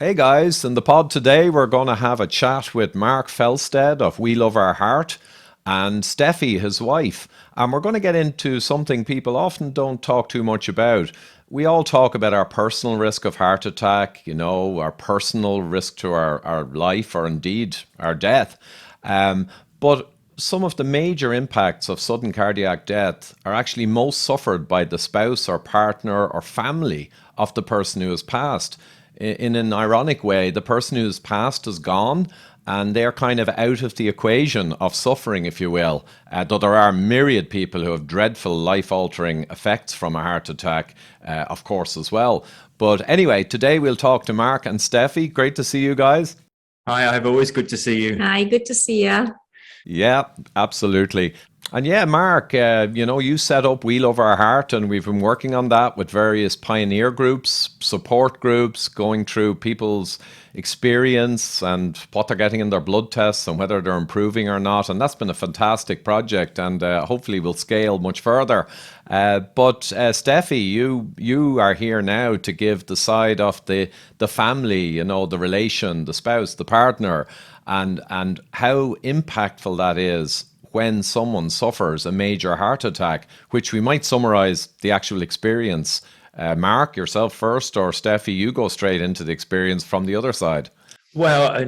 Hey guys, in the pod today we're going to have a chat with Mark Felstead of We Love Our Heart and Steffi, his wife. And we're going to get into something people often don't talk too much about. We all talk about our personal risk of heart attack, our personal risk to our life or indeed our death. But some of the major impacts of sudden cardiac death are actually most suffered by the spouse or partner or family of the person who has passed. In an ironic way, the person who's passed is gone and they're kind of out of the equation of suffering, if you will. Though there are myriad people who have dreadful life altering effects from a heart attack, of course, as well. But anyway, today we'll talk to Mark and Steffi. Great to see you guys. Hi, Ivor. Always good to see you. Hi, good to see you. Yeah, absolutely. And yeah, Mark, you set up We Love Our Heart, and we've been working on that with various pioneer groups, support groups, going through people's experience and what they're getting in their blood tests and whether they're improving or not. And that's been a fantastic project, and hopefully will scale much further. But Steffi, you are here now to give the side of the family, the relation, the spouse, the partner, and how impactful that is when someone suffers a major heart attack, which we might summarize the actual experience. Mark, yourself first, or Steffi, you go straight into the experience from the other side. Well,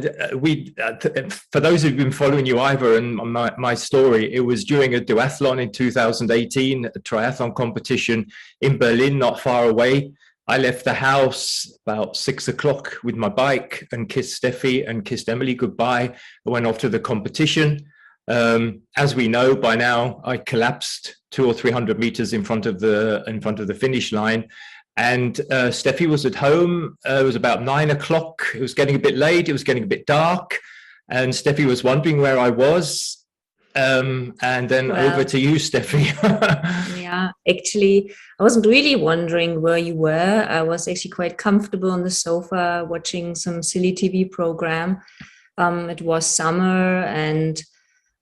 for those who've been following you, Ivor, and my story, it was during a duathlon in 2018, a triathlon competition in Berlin, not far away. I left the house about 6 o'clock with my bike and kissed Steffi and kissed Emily goodbye. I went off to the competition. As we know by now, I collapsed 200 or 300 meters in front of the finish line, and Steffi was at home. It was about 9 o'clock. It was getting a bit late. It was getting a bit dark, and Steffi was wondering where I was. And then over to you, Steffi. Yeah, actually, I wasn't really wondering where you were. I was actually quite comfortable on the sofa watching some silly TV program. It was summer and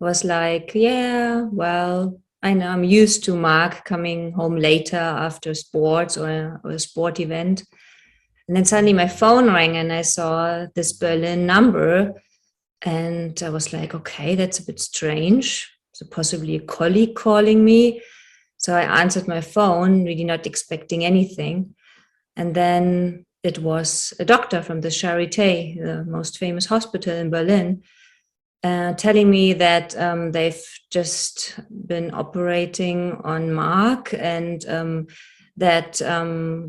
was like, yeah, well, I know I'm used to Mark coming home later after sports or a sport event. And then suddenly my phone rang and I saw this Berlin number. And I was like, okay, that's a bit strange. So possibly a colleague calling me. So I answered my phone, really not expecting anything. And then it was a doctor from the Charité, the most famous hospital in Berlin, telling me that they've just been operating on Mark and that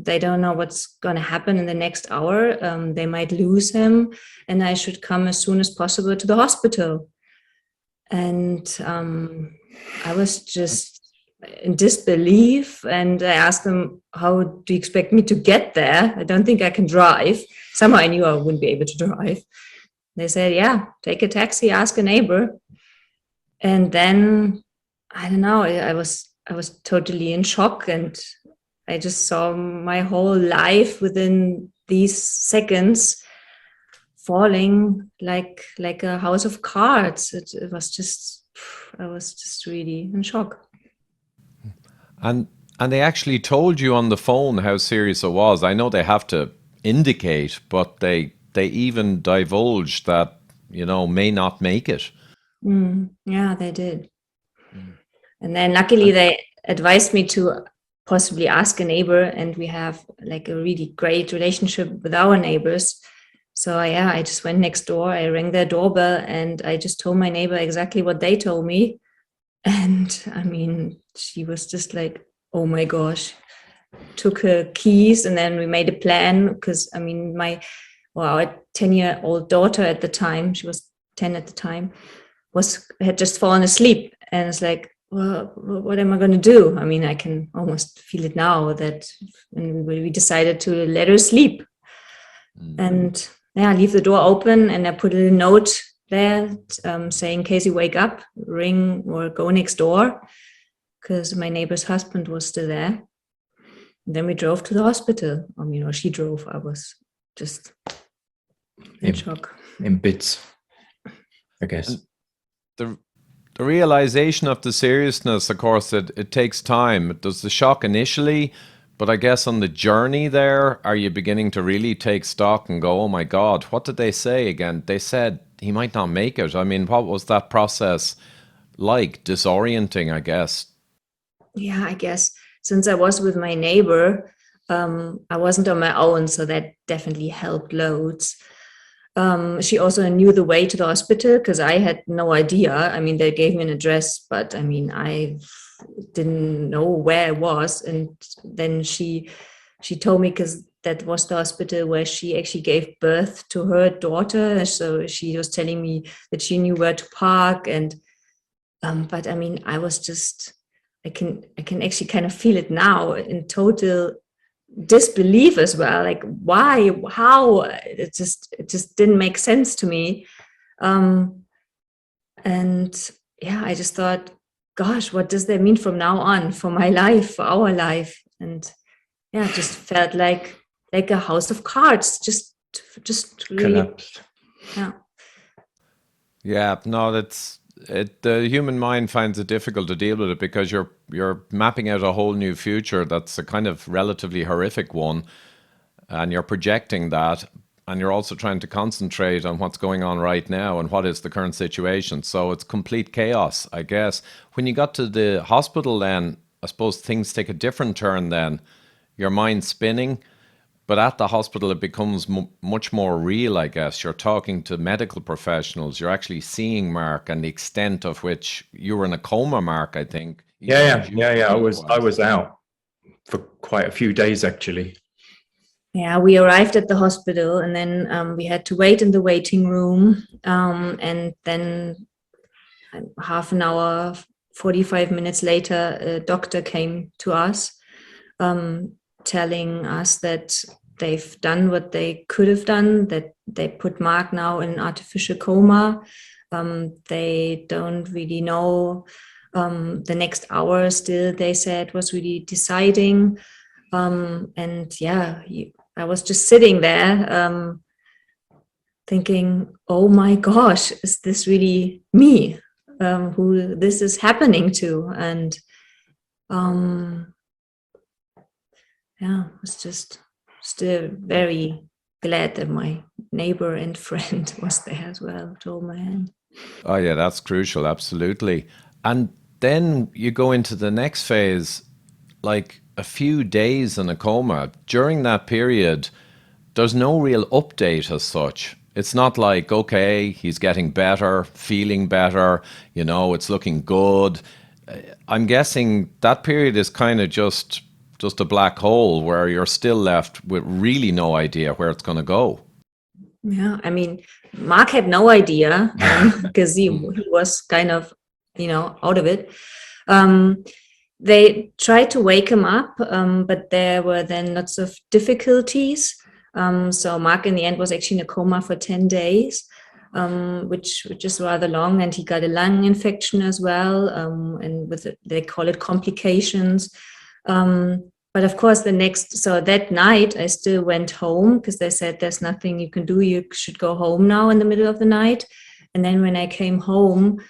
they don't know what's going to happen in the next hour. They might lose him and I should come as soon as possible to the hospital. And I was just in disbelief, and I asked them, how do you expect me to get there? I don't think I can drive. Somehow I knew I wouldn't be able to drive. They said, yeah, take a taxi, ask a neighbor. And then, I don't know, I was totally in shock, and I just saw my whole life within these seconds falling like a house of cards. It was just, I was just really in shock. And they actually told you on the phone how serious it was. I know they have to indicate, but they even divulged that, may not make it. Yeah, they did. And then luckily they advised me to possibly ask a neighbor, and we have like a really great relationship with our neighbors. So yeah, I just went next door, I rang their doorbell, and I just told my neighbor exactly what they told me. And I mean, she was just like, oh my gosh, took her keys, and then we made a plan, because I mean, our 10-year-old daughter at the time, she was 10 at the time, had just fallen asleep. And it's like, well, what am I going to do? I mean, I can almost feel it now that we decided to let her sleep. And yeah, leave the door open, and I put a little note there saying, in case you wake up, ring or go next door, because my neighbor's husband was still there. And then we drove to the hospital. I mean, or she drove. I was just in shock. In bits, I guess. The realization of the seriousness, of course, it takes time. There's the shock initially, But I guess on the journey there, are you beginning to really take stock and go, oh my God, what did they say again? They said he might not make it. I mean, what was that process like? Disorienting, I guess. Yeah, I guess since I was with my neighbor, I wasn't on my own, so that definitely helped loads. She also knew the way to the hospital because I had no idea. I mean, they gave me an address, but I mean, I didn't know where it was. And then she told me because that was the hospital where she actually gave birth to her daughter. So she was telling me that she knew where to park. And but I mean, I was just I can actually kind of feel it now in total disbelief as well, like why, how, it just didn't make sense to me. And yeah, I just thought, gosh, what does that mean from now on for my life, for our life? And yeah, it just felt like a house of cards, just really, Collapsed. yeah. Yeah, no, that's it. The human mind finds it difficult to deal with it because you're mapping out a whole new future that's a kind of relatively horrific one, and you're projecting that, and you're also trying to concentrate on what's going on right now and what is the current situation. So it's complete chaos, I guess. When you got to the hospital, then I suppose things take a different turn. Then your mind's spinning. But at the hospital, it becomes much more real, I guess. You're talking to medical professionals. You're actually seeing Mark and the extent of which you were in a coma, Mark, I think. Yeah. I was out for quite a few days actually. Yeah, we arrived at the hospital and then we had to wait in the waiting room. And then half an hour, 45 minutes later, a doctor came to us, telling us that they've done what they could have done, that they put Mark now in an artificial coma. They don't really know. The next hour still, they said, was really deciding. And yeah, I was just sitting there thinking, oh my gosh, is this really me who this is happening to? And yeah, I was just still very glad that my neighbor and friend was there as well to hold my hand. Oh, yeah, that's crucial. Absolutely. And then you go into the next phase, like a few days in a coma. During that period, there's no real update as such. It's not like, okay, he's getting better, feeling better, it's looking good. I'm guessing that period is kind of just a black hole where you're still left with really no idea where it's going to go. Yeah, I mean, Mark had no idea because he was kind of, out of it. They tried to wake him up, but there were then lots of difficulties. So Mark in the end was actually in a coma for 10 days, which is rather long. And he got a lung infection as well. And they call it complications. But of course, so that night I still went home because they said there's nothing you can do. You should go home now in the middle of the night. And then when I came home,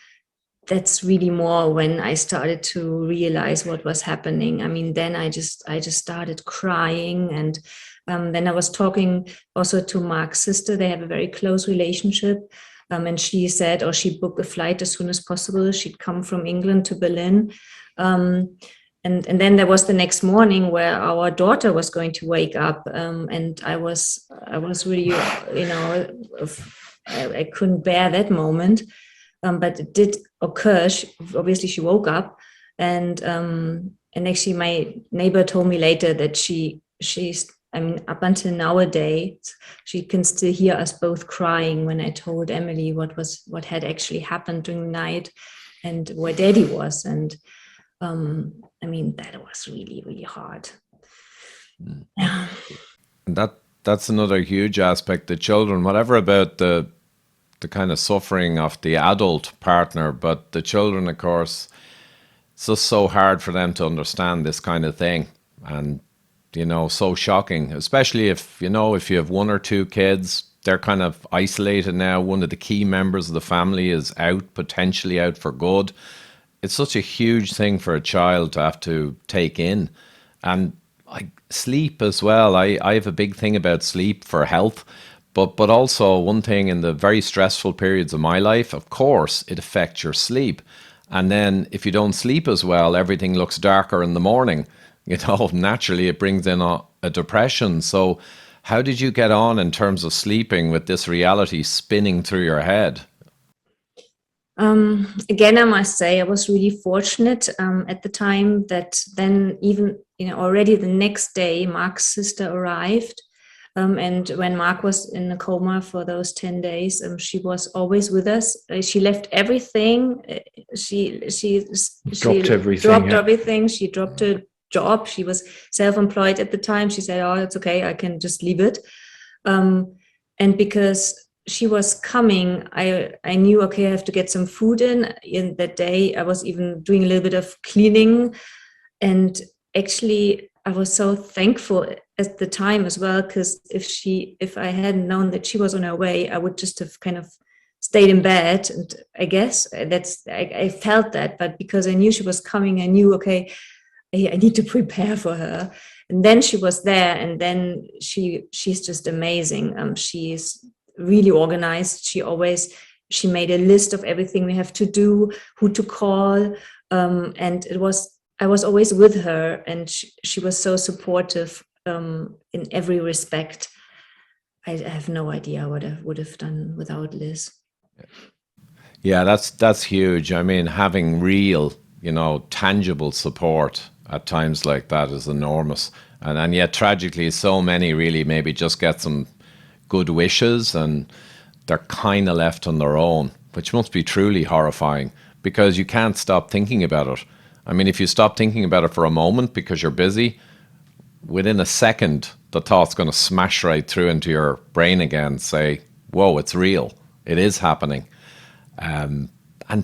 that's really more when I started to realize what was happening. I mean, then I just started crying. And then I was talking also to Mark's sister. They have a very close relationship. And she said, or she booked a flight as soon as possible. She'd come from England to Berlin. And then there was the next morning where our daughter was going to wake up, and I was really, I couldn't bear that moment, but it did occur. Obviously, she woke up, and actually, my neighbor told me later that she's. I mean, up until nowadays, she can still hear us both crying when I told Emily what had actually happened during the night, and where Daddy was, and. I mean, that was really, really hard. Yeah. That's another huge aspect. The children, whatever about the kind of suffering of the adult partner, but the children, of course, it's just so hard for them to understand this kind of thing, and so shocking. Especially if you have one or two kids, they're kind of isolated now. One of the key members of the family is potentially out for good. It's such a huge thing for a child to have to take in. And sleep as well. I have a big thing about sleep for health, but also one thing in the very stressful periods of my life, of course, it affects your sleep. And then if you don't sleep as well, everything looks darker in the morning. Naturally it brings in a depression. So how did you get on in terms of sleeping with this reality spinning through your head? Again, I must say I was really fortunate at the time that then even already the next day Mark's sister arrived, and when Mark was in a coma for those 10 days, she was always with us. She left everything. She Dropped everything. Dropped everything. She dropped her job. She was self-employed at the time. She said, "Oh, it's okay. I can just leave it." And because she was coming, I knew, okay, I have to get some food in that day. I was even doing a little bit of cleaning, and actually I was so thankful at the time as well, because if I hadn't known that she was on her way, I would just have kind of stayed in bed. And I guess I felt that, but because I knew she was coming, I knew, okay, I need to prepare for her. And then she was there, and then she's just amazing. She's really organized. She made a list of everything we have to do, who to call, and I was always with her, and she was so supportive in every respect. I have no idea what I would have done without Liz. Yeah, that's huge. I mean, having real, tangible support at times like that is enormous. And yet tragically, so many really maybe just get some good wishes and they're kind of left on their own, which must be truly horrifying because you can't stop thinking about it. I mean, if you stop thinking about it for a moment because you're busy, within a second, the thought's going to smash right through into your brain again, say, whoa, it's real. It is happening. And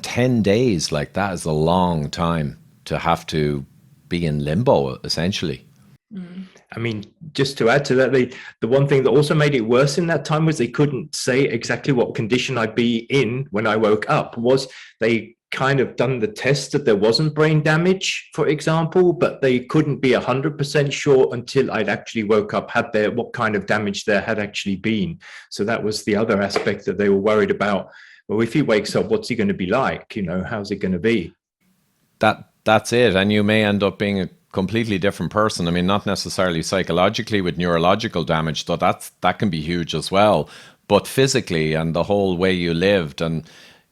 10 days like that is a long time to have to be in limbo, essentially. I mean, just to add to that, the one thing that also made it worse in that time was they couldn't say exactly what condition I'd be in when I woke up. Was they kind of done the test that there wasn't brain damage, for example, but they couldn't be 100% sure until I'd actually woke up, what kind of damage there had actually been. So that was the other aspect that they were worried about. Well, if he wakes up, what's he going to be like? How's it going to be? That's it. And you may end up being a completely different person. I mean, not necessarily psychologically with neurological damage, though that can be huge as well, but physically and the whole way you lived. And,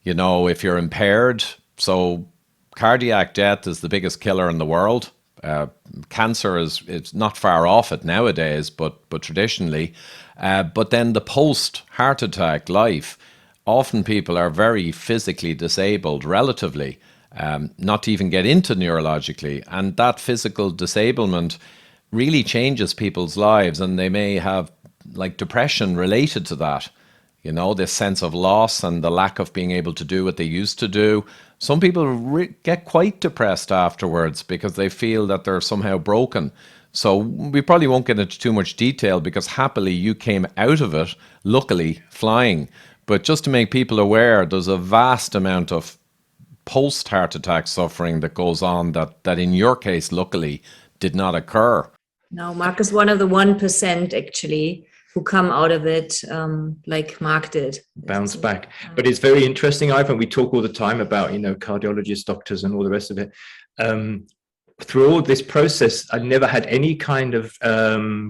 if you're impaired, so cardiac death is the biggest killer in the world. Cancer it's not far off it nowadays, but traditionally. But then the post-heart attack life, often people are very physically disabled relatively, not to even get into neurologically. And that physical disablement really changes people's lives, and they may have like depression related to that. This sense of loss and the lack of being able to do what they used to do. Some people get quite depressed afterwards because they feel that they're somehow broken. So we probably won't get into too much detail because happily you came out of it, luckily, flying. But just to make people aware, there's a vast amount of post-heart attack suffering that goes on that in your case, luckily, did not occur. No, Mark is one of the 1% actually who come out of it like Mark did. Bounce back. But it's very interesting, Ivan. We talk all the time about, cardiologists, doctors, and all the rest of it. Through all this process, I never had any kind of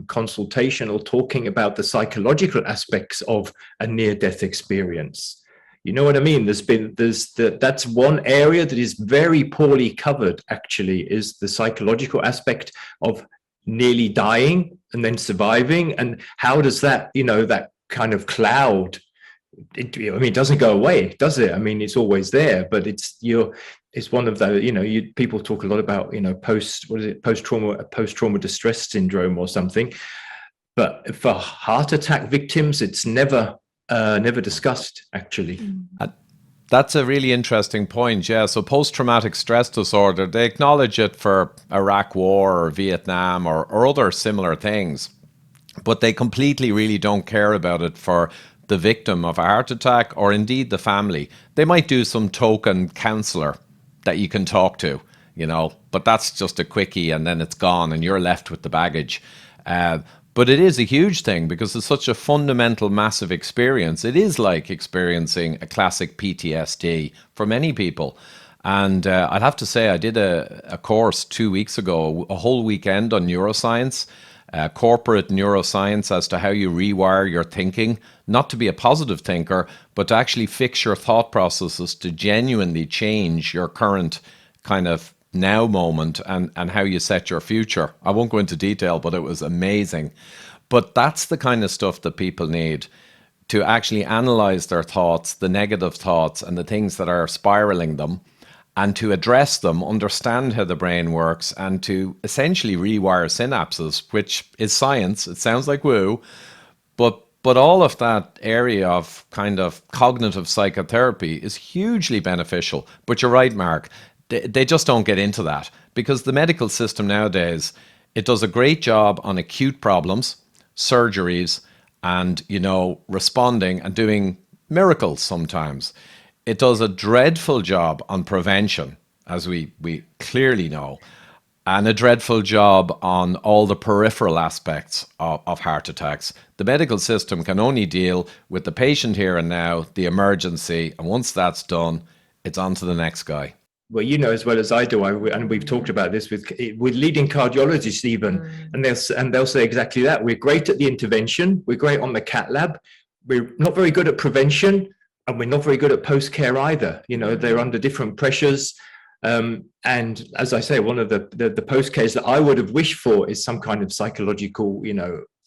consultation or talking about the psychological aspects of a near-death experience. You know what I mean? That's one area that is very poorly covered, actually, is the psychological aspect of nearly dying and then surviving. And how does that, that kind of cloud, it doesn't go away, does it? I mean, it's always there, but it's one of the, people talk a lot about, post-trauma distress syndrome or something. But for heart attack victims, it's never discussed, actually. That's a really interesting point, yeah. So post-traumatic stress disorder, they acknowledge it for Iraq War or Vietnam or other similar things, but they completely really don't care about it for the victim of a heart attack or indeed the family. They might do some token counselor that you can talk to, but that's just a quickie and then it's gone and you're left with the baggage. But it is a huge thing because it's such a fundamental, massive experience. It is like experiencing a classic PTSD for many people. And I'd have to say, I did a course 2 weeks ago, a whole weekend on neuroscience, corporate neuroscience, as to how you rewire your thinking, not to be a positive thinker, but to actually fix your thought processes to genuinely change your current kind of now moment and how you set your future. I won't go into detail, but it was amazing. But that's the kind of stuff that people need to actually analyze their thoughts, the negative thoughts and the things that are spiraling them, and to address them, understand how the brain works, and to essentially rewire synapses, which is science. It sounds like woo, but all of that area of kind of cognitive psychotherapy is hugely beneficial. But you're right, Mark. They just don't get into that because the medical system nowadays, it does a great job on acute problems, surgeries, and, responding and doing miracles sometimes. It does a dreadful job on prevention, as we clearly know, and a dreadful job on all the peripheral aspects of heart attacks. The medical system can only deal with the patient here and now, the emergency, and once that's done, it's on to the next guy. Well, you know as well as I do, and we've talked about this with leading cardiologists even, and they'll say exactly that. We're great at the intervention, we're great on the cath lab, we're not very good at prevention, and we're not very good at post-care either. They're under different pressures. And as I say, one of the post-cares that I would have wished for is some kind of psychological,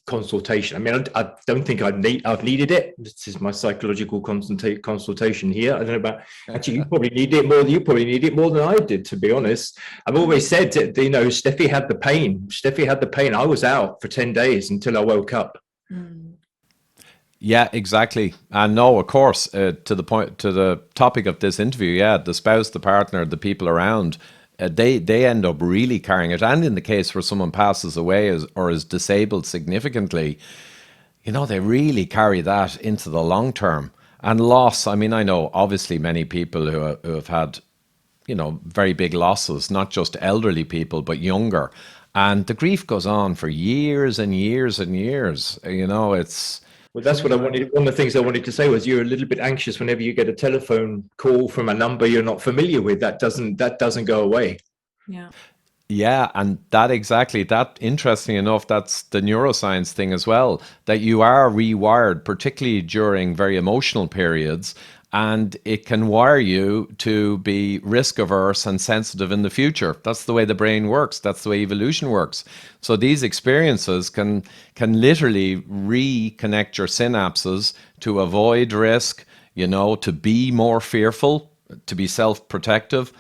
consultation. I mean, I don't think I've needed it. This is my psychological consultation here. I don't know about, actually, you probably need it more than I did, to be honest. I've always said that, Steffi had the pain. I was out for 10 days until I woke up. Yeah, exactly. And no, of course, to the topic of this interview, the spouse, the partner, the people around, they end up really carrying it. And in the case where someone passes away or is disabled significantly, they really carry that into the long term. And loss, I mean, I know obviously many people who have had, very big losses, not just elderly people, but younger. And the grief goes on for years and years and years. It's... Well, that's what I wanted. One of the things I wanted to say was you're a little bit anxious whenever you get a telephone call from a number you're not familiar with. That doesn't go away. Yeah. Yeah, and that interesting enough, that's the neuroscience thing as well, that you are rewired, particularly during very emotional periods, and it can wire you to be risk averse and sensitive in the future. That's the way the brain works. That's the way evolution works. So these experiences can literally reconnect your synapses to avoid risk, to be more fearful, to be self-protective.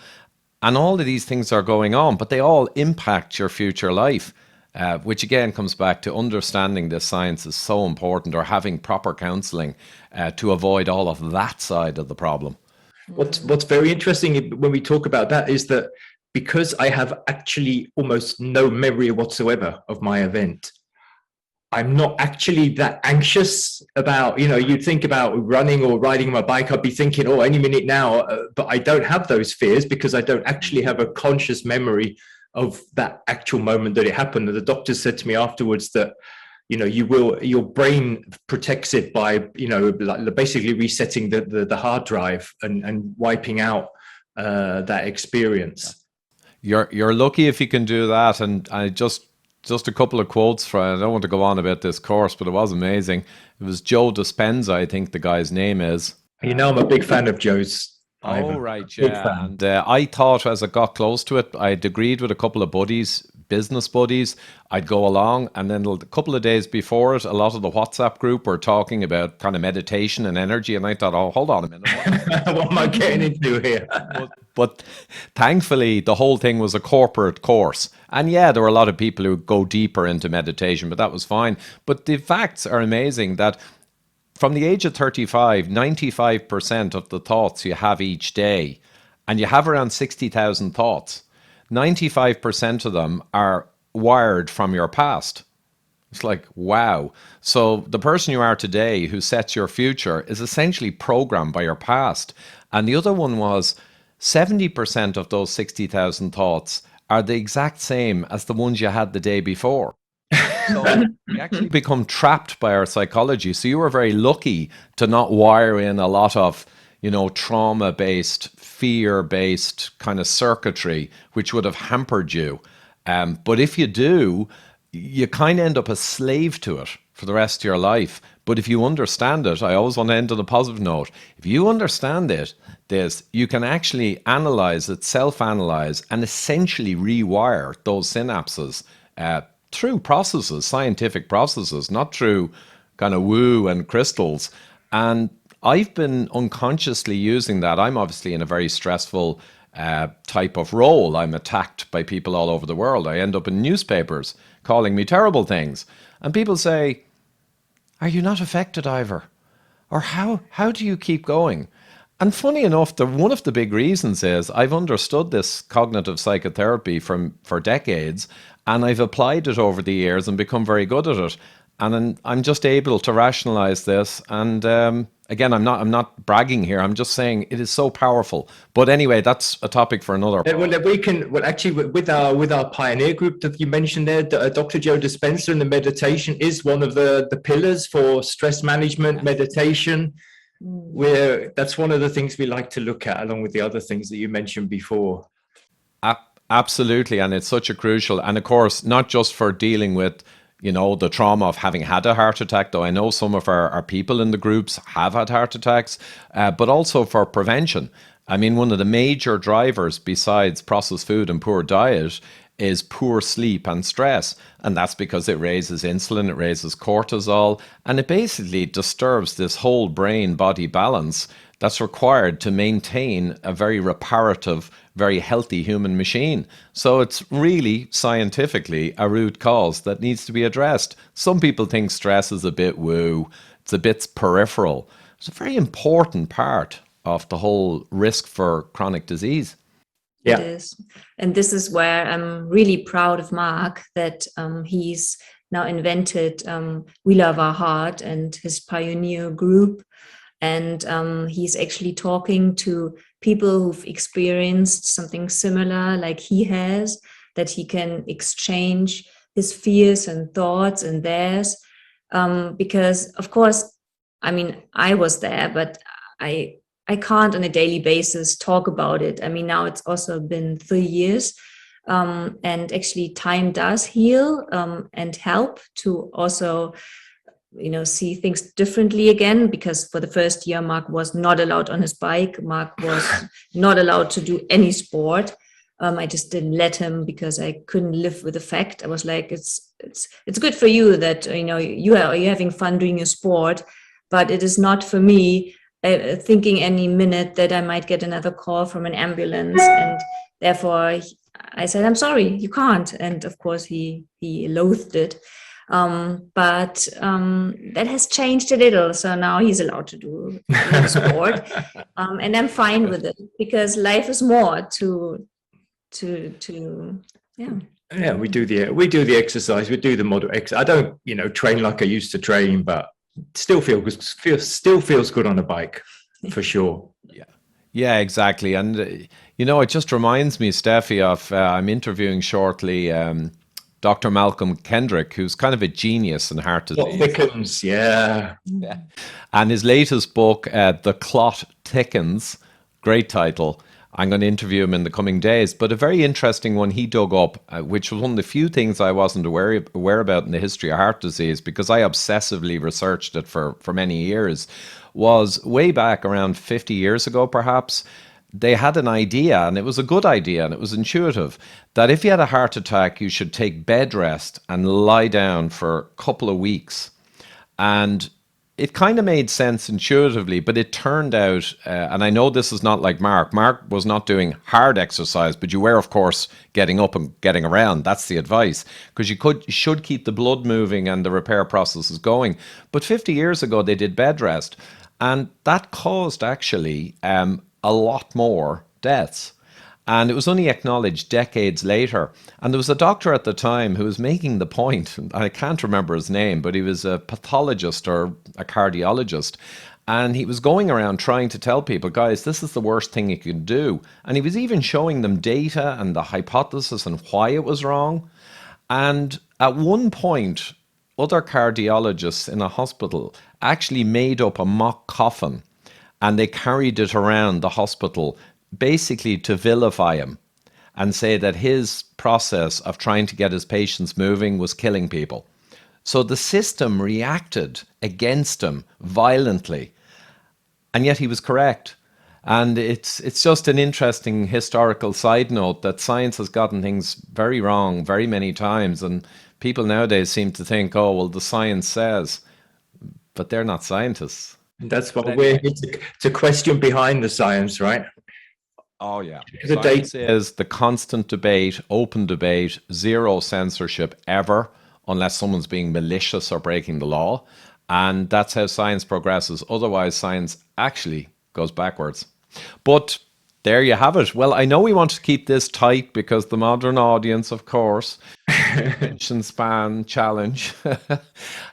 And all of these things are going on, but they all impact your future life, which again comes back to understanding this science is so important, or having proper counselling to avoid all of that side of the problem. What's very interesting when we talk about that is that because I have actually almost no memory whatsoever of my event, I'm not actually that anxious about, you'd think about running or riding my bike, I'd be thinking, oh, any minute now, but I don't have those fears because I don't actually have a conscious memory of that actual moment that it happened. And the doctor said to me afterwards that, your brain protects it by, like basically resetting the hard drive and wiping out that experience. You're lucky if you can do that. And I just a couple of quotes from, I don't want to go on about this course, but it was amazing. It was Joe Dispenza, I think the guy's name is. I'm a big fan of Joe's. Oh, right, yeah. And I thought as I got close to it, I'd agreed with a couple of business buddies, I'd go along. And then a couple of days before it, a lot of the WhatsApp group were talking about kind of meditation and energy. And I thought, oh, hold on a minute. What am I getting into here? But thankfully, the whole thing was a corporate course. And yeah, there were a lot of people who go deeper into meditation, but that was fine. But the facts are amazing that from the age of 35, 95% of the thoughts you have each day, and you have around 60,000 thoughts, 95% of them are wired from your past. It's like, wow. So the person you are today who sets your future is essentially programmed by your past. And the other one was 70% of those 60,000 thoughts are the exact same as the ones you had the day before. So we actually become trapped by our psychology. So you were very lucky to not wire in a lot of, trauma-based, fear-based kind of circuitry, which would have hampered you. But if you do, you kind of end up a slave to it for the rest of your life. But if you understand it, I always want to end on a positive note. If you understand this, you can actually analyze it, self-analyze, and essentially rewire those synapses through processes, scientific processes, not through kind of woo and crystals. And I've been unconsciously using that. I'm obviously in a very stressful type of role. I'm attacked by people all over the world. I end up in newspapers calling me terrible things. And people say, "Are you not affected, Ivor? Or how do you keep going?" And funny enough, one of the big reasons is I've understood this cognitive psychotherapy for decades, and I've applied it over the years and become very good at it. And I'm just able to rationalize this. And again, I'm not bragging here. I'm just saying it is so powerful. But anyway, that's a topic for another. Actually, with our pioneer group that you mentioned there, Dr. Joe Dispenza, and the meditation is one of the pillars for stress management, meditation. That's one of the things we like to look at, along with the other things that you mentioned before. Absolutely. And it's such a crucial, and of course, not just for dealing with, the trauma of having had a heart attack, though I know some of our people in the groups have had heart attacks, but also for prevention. I mean, one of the major drivers besides processed food and poor diet is poor sleep and stress. And that's because it raises insulin, it raises cortisol, and it basically disturbs this whole brain-body balance that's required to maintain a very reparative, very healthy human machine. So it's really scientifically a root cause that needs to be addressed. Some people think stress is a bit woo, it's a bit peripheral. It's a very important part of the whole risk for chronic disease. Yeah. It is. And this is where I'm really proud of Mark, that he's now invented We Love Our Heart and his pioneer group. And he's actually talking to people who've experienced something similar like he has, that he can exchange his fears and thoughts and theirs. Because, of course, I mean, I was there, but I can't on a daily basis talk about it. I mean, now it's also been 3 years. And actually time does heal and help to also see things differently again, because for the first year, Mark was not allowed on his bike. Mark was not allowed to do any sport. I just didn't let him because I couldn't live with the fact. I was like, it's good for you that, you're having fun doing your sport, but it is not for me thinking any minute that I might get another call from an ambulance. And therefore I said, I'm sorry, you can't. And of course he loathed it. But that has changed a little. So now he's allowed to do sport. And I'm fine with it, because life is more to Yeah, we do the exercise, we do the moderate exercise. I don't, train like I used to train, but still feels good on a bike, for sure. Yeah, exactly. And, it just reminds me, Steffi, of I'm interviewing shortly Dr. Malcolm Kendrick, who's kind of a genius in heart disease. Thickens, yeah. And his latest book, The Clot Thickens, great title. I'm going to interview him in the coming days. But a very interesting one he dug up, which was one of the few things I wasn't aware about in the history of heart disease, because I obsessively researched it for many years, was way back around 50 years ago, perhaps. They had an idea, and it was a good idea, and it was intuitive, that if you had a heart attack, you should take bed rest and lie down for a couple of weeks. And it kind of made sense intuitively, but it turned out, and I know this is not like Mark. Mark was not doing hard exercise, but you were, of course, getting up and getting around. That's the advice, because you should keep the blood moving and the repair processes going. But 50 years ago, they did bed rest, and that caused actually a lot more deaths. And it was only acknowledged decades later. And there was a doctor at the time who was making the point, and I can't remember his name, but he was a pathologist or a cardiologist. And he was going around trying to tell people, guys, this is the worst thing you can do. And he was even showing them data and the hypothesis and why it was wrong. And at one point, other cardiologists in a hospital actually made up a mock coffin and they carried it around the hospital basically to vilify him and say that his process of trying to get his patients moving was killing people. So the system reacted against him violently, and yet he was correct. And it's just an interesting historical side note that science has gotten things very wrong very many times, and people nowadays seem to think, oh, well, the science says, but they're not scientists. And that's what we're here to question behind the science, right? Oh, yeah. The Science is the constant debate, open debate, zero censorship ever, unless someone's being malicious or breaking the law. And that's how science progresses. Otherwise, science actually goes backwards. But there you have it. Well, I know we want to keep this tight because the modern audience, of course, attention span challenge.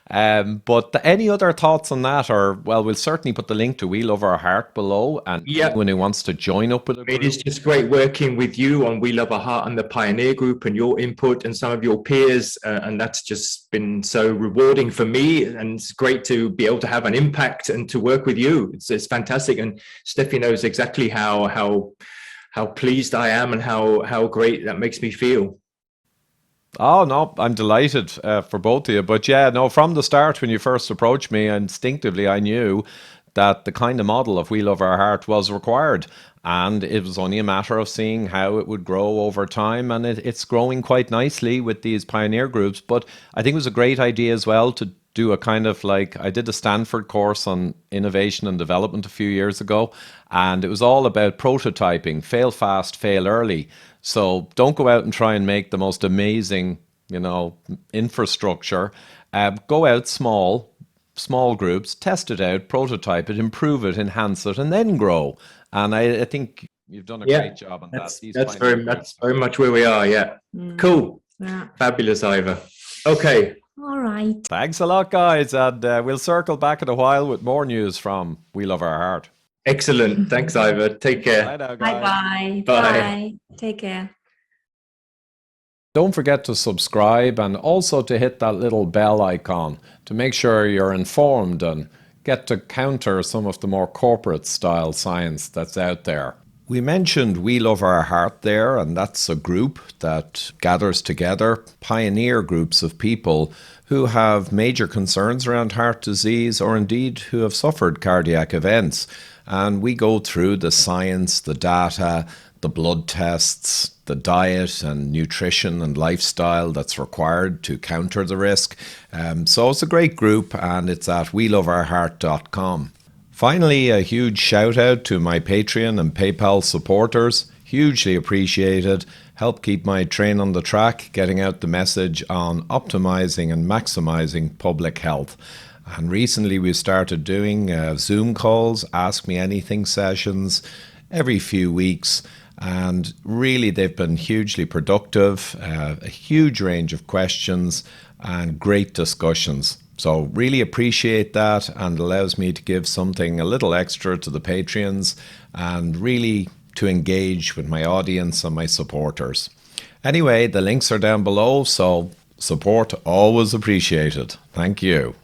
But any other thoughts on that? Or, well, we'll certainly put the link to We Love Our Heart below. And anyone who wants to join up with it. It is just great working with you on We Love Our Heart and the Pioneer Group and your input and some of your peers. And that's just been so rewarding for me. And it's great to be able to have an impact and to work with you. It's fantastic. And Steffi knows exactly how pleased I am and how great that makes me feel. Oh, no, I'm delighted for both of you. But yeah, no, from the start, when you first approached me, instinctively I knew that the kind of model of We Love Our Heart was required. And it was only a matter of seeing how it would grow over time. And it's growing quite nicely with these pioneer groups. But I think it was a great idea as well to do a kind of like, I did a Stanford course on innovation and development a few years ago. And it was all about prototyping, fail fast, fail early. So don't go out and try and make the most amazing, infrastructure. Go out small groups, test it out, prototype it, improve it, enhance it, and then grow. And I think you've done a great job on that. That's very much where we are. Yeah. Cool. Yeah. Fabulous, Ivor. Okay. All right. Thanks a lot, guys. And we'll circle back in a while with more news from We Love Our Heart. Excellent. Thanks, Ivor. Take care. Bye now, guys. Bye-bye. Bye. Bye. Take care. Don't forget to subscribe and also to hit that little bell icon to make sure you're informed and get to counter some of the more corporate style science that's out there. We mentioned We Love Our Heart there, and that's a group that gathers together pioneer groups of people who have major concerns around heart disease or indeed who have suffered cardiac events. And we go through the science, the data, the blood tests, the diet and nutrition and lifestyle that's required to counter the risk. So it's a great group, and it's at weloveourheart.com. Finally, a huge shout out to my Patreon and PayPal supporters. Hugely appreciated. Help keep my train on the track, getting out the message on optimizing and maximizing public health. And recently we started doing Zoom calls, Ask Me Anything sessions every few weeks. And really they've been hugely productive, a huge range of questions and great discussions. So really appreciate that, and allows me to give something a little extra to the Patreons and really to engage with my audience and my supporters. Anyway, the links are down below, so support always appreciated. Thank you.